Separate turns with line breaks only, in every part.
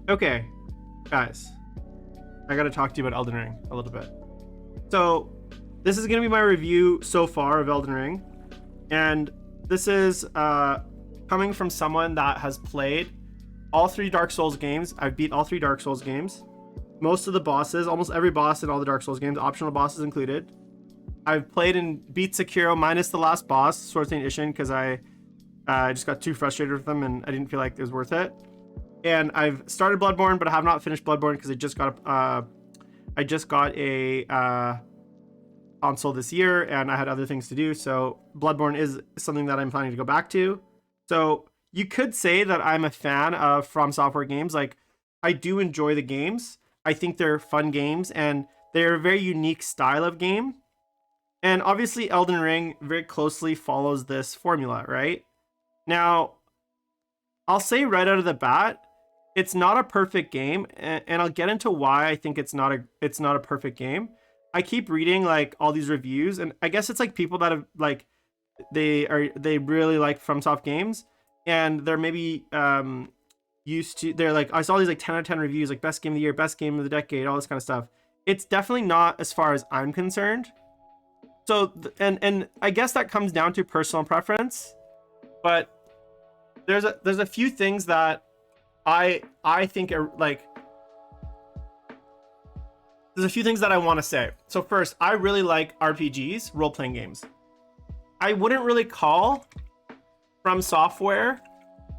Okay, guys, I gotta talk to you about Elden Ring a little bit. So this is gonna be my review so far of Elden Ring, and this is coming from someone that has played all three Dark Souls games. I've beat all three Dark Souls games, most of the bosses, almost every boss in all the Dark Souls games, optional bosses included. I've played and beat Sekiro minus the last boss, Sword Saint Ishin, because I just got too frustrated with them and I didn't feel like it was worth it. And I've started Bloodborne, but I have not finished Bloodborne because I just got a console this year and I had other things to do. So Bloodborne is something that I'm planning to go back to. So you could say that I'm a fan of From Software games. Like, I do enjoy the games. I think they're fun games and they're a very unique style of game. And obviously Elden Ring very closely follows this formula, right? Now, I'll say right out of the bat, it's not a perfect game, and I'll get into why I think it's not a perfect game. I keep reading like all these reviews, and I guess it's like people that have like they really like FromSoft games, and they're maybe they're like, I saw these like 10 out of 10 reviews, like best game of the year, best game of the decade, all this kind of stuff. It's definitely not as far as I'm concerned. So and I guess that comes down to personal preference, but there's a few things that I think are like, there's a few things that I want to say. So first, I really like RPGs, role-playing games. I wouldn't really call From Software,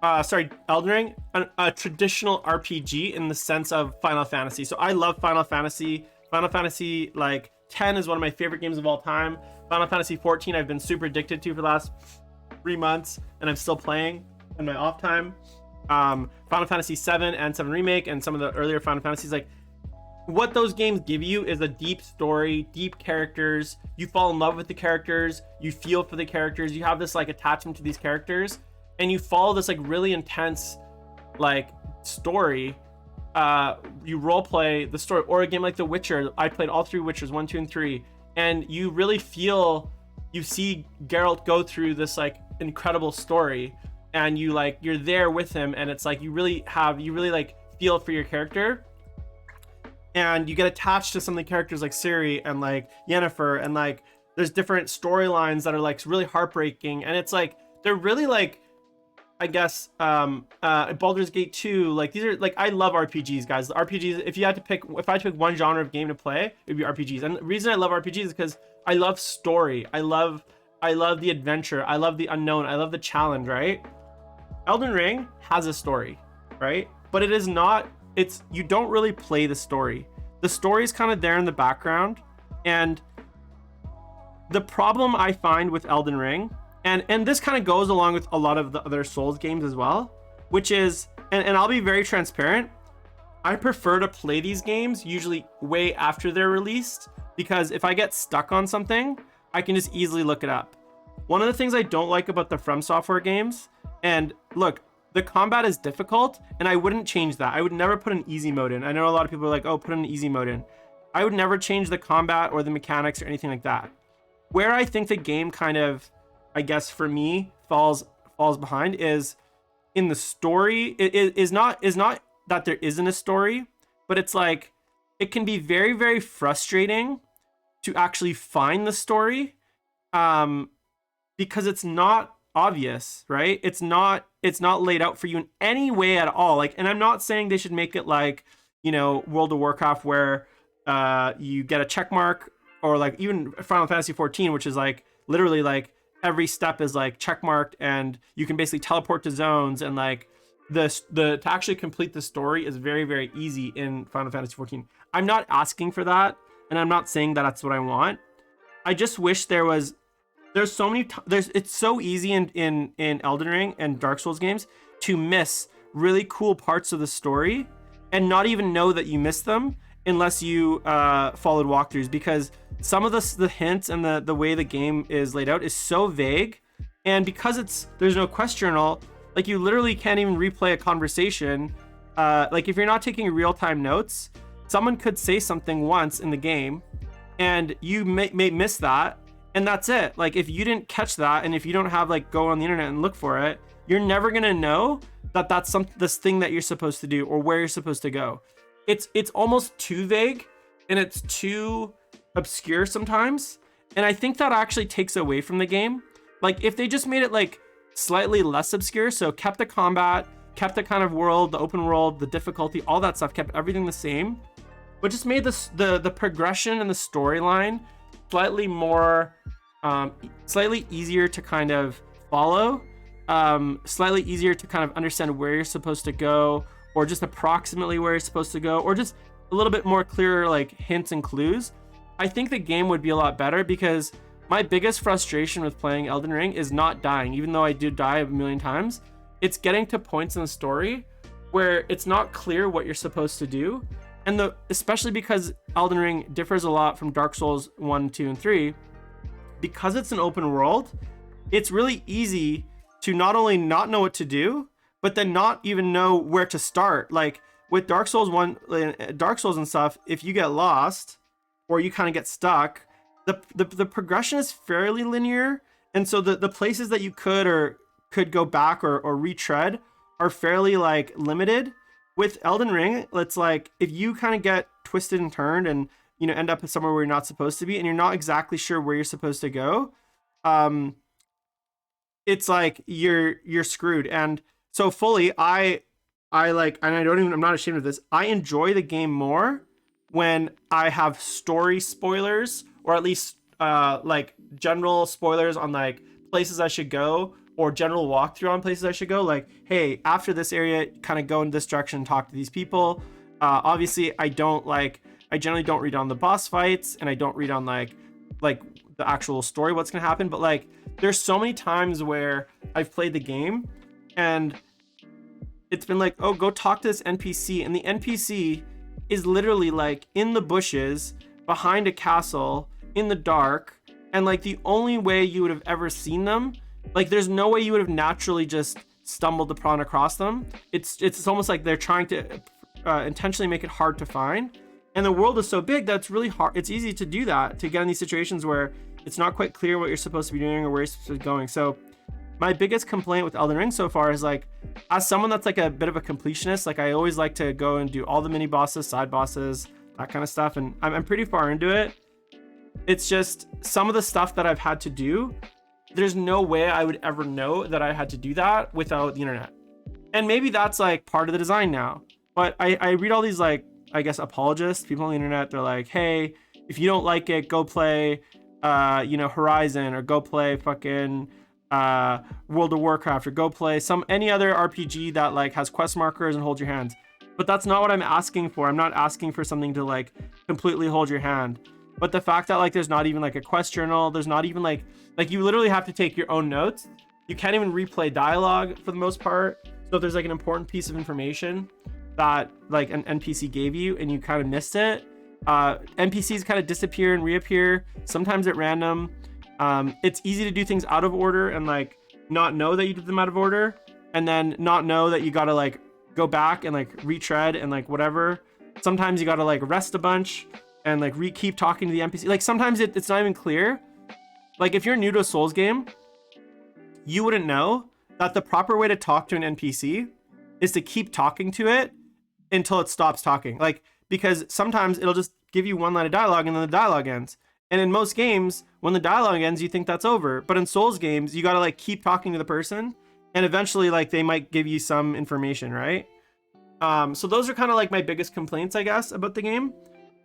Elden Ring, a traditional RPG in the sense of Final Fantasy. So I love Final Fantasy. Final Fantasy like 10 is one of my favorite games of all time. Final Fantasy 14 I've been super addicted to for the last 3 months, and I'm still playing in my off time. Final Fantasy 7 and 7 Remake and some of the earlier Final Fantasies, like what those games give you is a deep story, deep characters. You fall in love with the characters, you feel for the characters, you have this like attachment to these characters, and you follow this like really intense like story. You role play the story. Or a game like The Witcher, I played all three Witchers, 1, 2, and 3, and you really feel, you see Geralt go through this like incredible story, and you're there with him, and it's like you really like feel for your character, and you get attached to some of the characters like Ciri and like Yennefer, and like there's different storylines that are like really heartbreaking, and it's like they're really like, I guess Baldur's Gate 2, like these are like, I love RPGs, guys. The RPGs, if I had to pick one genre of game to play, it'd be RPGs. And the reason I love RPGs is because I love story, I love the adventure, I love the unknown, I love the challenge, right? Elden Ring has a story, right? But it is not, you don't really play the story. The story is kind of there in the background. And the problem I find with Elden Ring, and this kind of goes along with a lot of the other Souls games as well, which is, and I'll be very transparent, I prefer to play these games usually way after they're released, because if I get stuck on something, I can just easily look it up. One of the things I don't like about the From Software games, and look, the combat is difficult, and I wouldn't change that. I would never put an easy mode in. I know a lot of people are like, oh, put an easy mode in. I would never change the combat or the mechanics or anything like that. Where I think the game kind of, I guess for me, falls behind is in the story. It is not that there isn't a story, but it's like, it can be very, very frustrating to actually find the story, because it's not obvious, right? It's not laid out for you in any way at all. Like, and I'm not saying they should make it like, World of Warcraft, where you get a check mark, or like even Final Fantasy 14, which is like literally like every step is like check marked, and you can basically teleport to zones, and like to actually complete the story is very, very easy in Final Fantasy 14. I'm not asking for that, and I'm not saying that that's what I want. I just wish there's so many it's so easy in Elden Ring and Dark Souls games to miss really cool parts of the story and not even know that you missed them unless you followed walkthroughs, because some of the hints and the way the game is laid out is so vague, and because there's no quest journal, like you literally can't even replay a conversation. Like if you're not taking real-time notes, someone could say something once in the game and you may miss that, and that's it. Like if you didn't catch that, and if you don't have like go on the internet and look for it, you're never gonna know that's this thing that you're supposed to do or where you're supposed to go. It's almost too vague and it's too obscure sometimes, and I think that actually takes away from the game. Like if they just made it like slightly less obscure, so kept the combat, kept the kind of world, the open world, the difficulty, all that stuff, kept everything the same, but just made the progression and the storyline slightly more slightly easier to kind of follow, slightly easier to kind of understand where you're supposed to go, or just approximately where you're supposed to go, or just a little bit more clearer like hints and clues. I think the game would be a lot better, because my biggest frustration with playing Elden Ring is not dying, even though I do die a million times. It's getting to points in the story where it's not clear what you're supposed to do. And especially because Elden Ring differs a lot from Dark Souls 1, 2, and 3, because it's an open world, it's really easy to not only not know what to do, but then not even know where to start. Like with Dark Souls and stuff, if you get lost or you kind of get stuck, the progression is fairly linear, and so the places that you could go back or retread are fairly like limited. With Elden Ring, it's like if you kind of get twisted and turned and end up somewhere where you're not supposed to be and you're not exactly sure where you're supposed to go, it's like you're screwed. And so fully, I like, and I'm not ashamed of this, I enjoy the game more when I have story spoilers, or at least like general spoilers on like places I should go, or general walkthrough on places I should go. Like, hey, after this area, kind of go in this direction and talk to these people. Obviously, I generally don't read on the boss fights, and I don't read on like the actual story, what's gonna happen. But like, there's so many times where I've played the game and it's been like, oh, go talk to this NPC, and the NPC is literally like in the bushes behind a castle in the dark, and like the only way you would have ever seen them, like there's no way you would have naturally just stumbled upon across them. It's almost like they're trying to intentionally make it hard to find, and the world is so big that it's really hard. It's easy to do that, to get in these situations where it's not quite clear what you're supposed to be doing or where you're supposed to be going. So my biggest complaint with Elden Ring so far is like, as someone that's like a bit of a completionist, like I always like to go and do all the mini bosses, side bosses, that kind of stuff, and I'm pretty far into it. It's just some of the stuff that I've had to do, there's no way I would ever know that I had to do that without the internet. And maybe that's like part of the design now. But I read all these like, I guess, apologists, people on the internet, they're like, hey, if you don't like it, go play Horizon, or go play fucking World of Warcraft, or go play any other RPG that like has quest markers and hold your hands. But that's not what I'm asking for. I'm not asking for something to like completely hold your hand. But the fact that like there's not even like a quest journal, there's not even like you literally have to take your own notes. You can't even replay dialogue for the most part. So if there's like an important piece of information that like an NPC gave you and you kind of missed it, NPCs kind of disappear and reappear, sometimes at random. It's easy to do things out of order and like not know that you did them out of order, and then not know that you gotta like go back and like retread and like whatever. Sometimes you gotta like rest a bunch and like keep talking to the NPC. Like sometimes it's not even clear. Like if you're new to a Souls game, you wouldn't know that the proper way to talk to an NPC is to keep talking to it until it stops talking. Like, because sometimes it'll just give you one line of dialogue and then the dialogue ends. And in most games, when the dialogue ends, you think that's over. But in Souls games, you gotta like keep talking to the person, and eventually like they might give you some information, right? So those are kind of like my biggest complaints, I guess, about the game.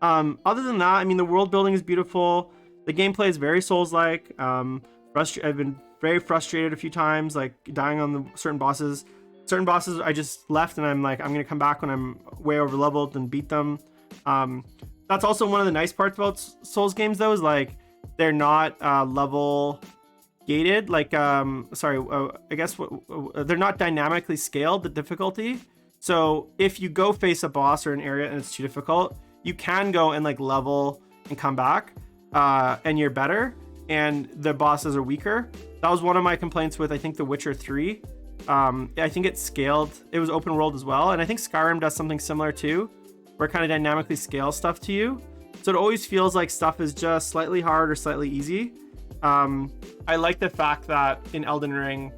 Other than that, I mean, the world building is beautiful. The gameplay is very Souls-like. I've been very frustrated a few times, like dying on the certain bosses. Certain bosses I just left, and I'm like, I'm gonna come back when I'm way over leveled and beat them. That's also one of the nice parts about Souls games, though, is like they're not level gated. Like, I guess they're not dynamically scaled, the difficulty. So if you go face a boss or an area and it's too difficult, you can go and like level and come back, and you're better, and the bosses are weaker. That was one of my complaints with, I think, The Witcher 3. I think it scaled. It was open world as well, and I think Skyrim does something similar too, where it kind of dynamically scales stuff to you. So it always feels like stuff is just slightly hard or slightly easy. I like the fact that in Elden Ring,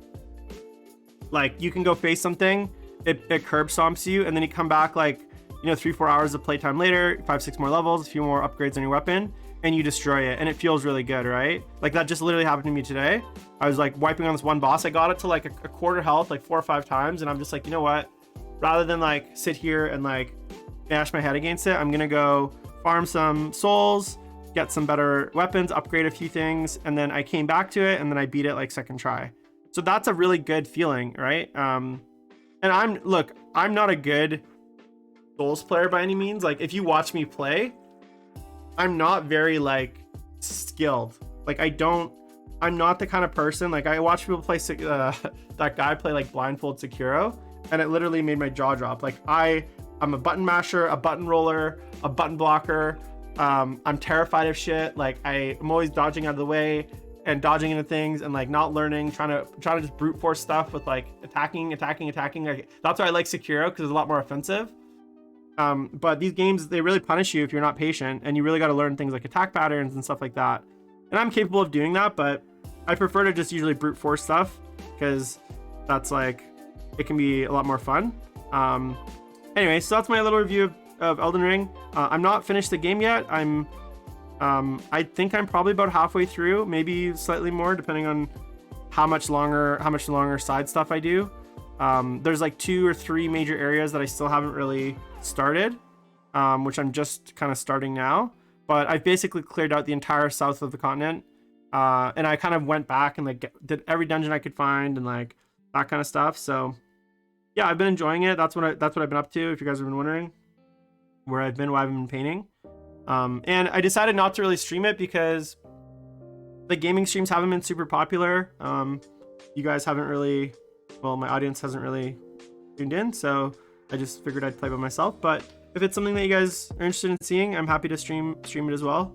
like you can go face something it curb stomps you, and then you come back like, you know, 3-4 hours of playtime later, 5-6 more levels, a few more upgrades on your weapon, and you destroy it, and it feels really good, right? Like that just literally happened to me today. I was like wiping on this one boss. I got it to like a quarter health like 4 or 5 times, and I'm just like, you know what? Rather than like sit here and like bash my head against it, I'm gonna go farm some souls, get some better weapons, upgrade a few things, and then I came back to it, and then I beat it like second try. So that's a really good feeling, right? And I'm not a good Souls player by any means. Like if you watch me play, I'm not very like skilled. Like I'm not the kind of person, like I watch people play that guy play like blindfold Sekiro, and it literally made my jaw drop. Like I'm a button masher, a button roller, a button blocker. I'm terrified of shit. Like I'm always dodging out of the way and dodging into things and like not learning, trying to just brute force stuff with like attacking. Like that's why I like Sekiro, because it's a lot more offensive. But these games, they really punish you if you're not patient, and you really got to learn things like attack patterns and stuff like that. And I'm capable of doing that, but I prefer to just usually brute force stuff, because that's like, it can be a lot more fun. Anyway, so that's my little review of Elden Ring. I'm not finished the game yet. I think I'm probably about halfway through, maybe slightly more, depending on how much longer side stuff I do. There's like 2 or 3 major areas that I still haven't really started, which I'm just kind of starting now. But I've basically cleared out the entire south of the continent, and I kind of went back and like did every dungeon I could find and like that kind of stuff. So yeah, I've been enjoying it. That's what I've been up to. If you guys have been wondering where I've been, why I've been painting. And I decided not to really stream it because the gaming streams haven't been super popular. You guys haven't really, well, my audience hasn't really tuned in, so I just figured I'd play by myself. But if it's something that you guys are interested in seeing, I'm happy to stream it as well.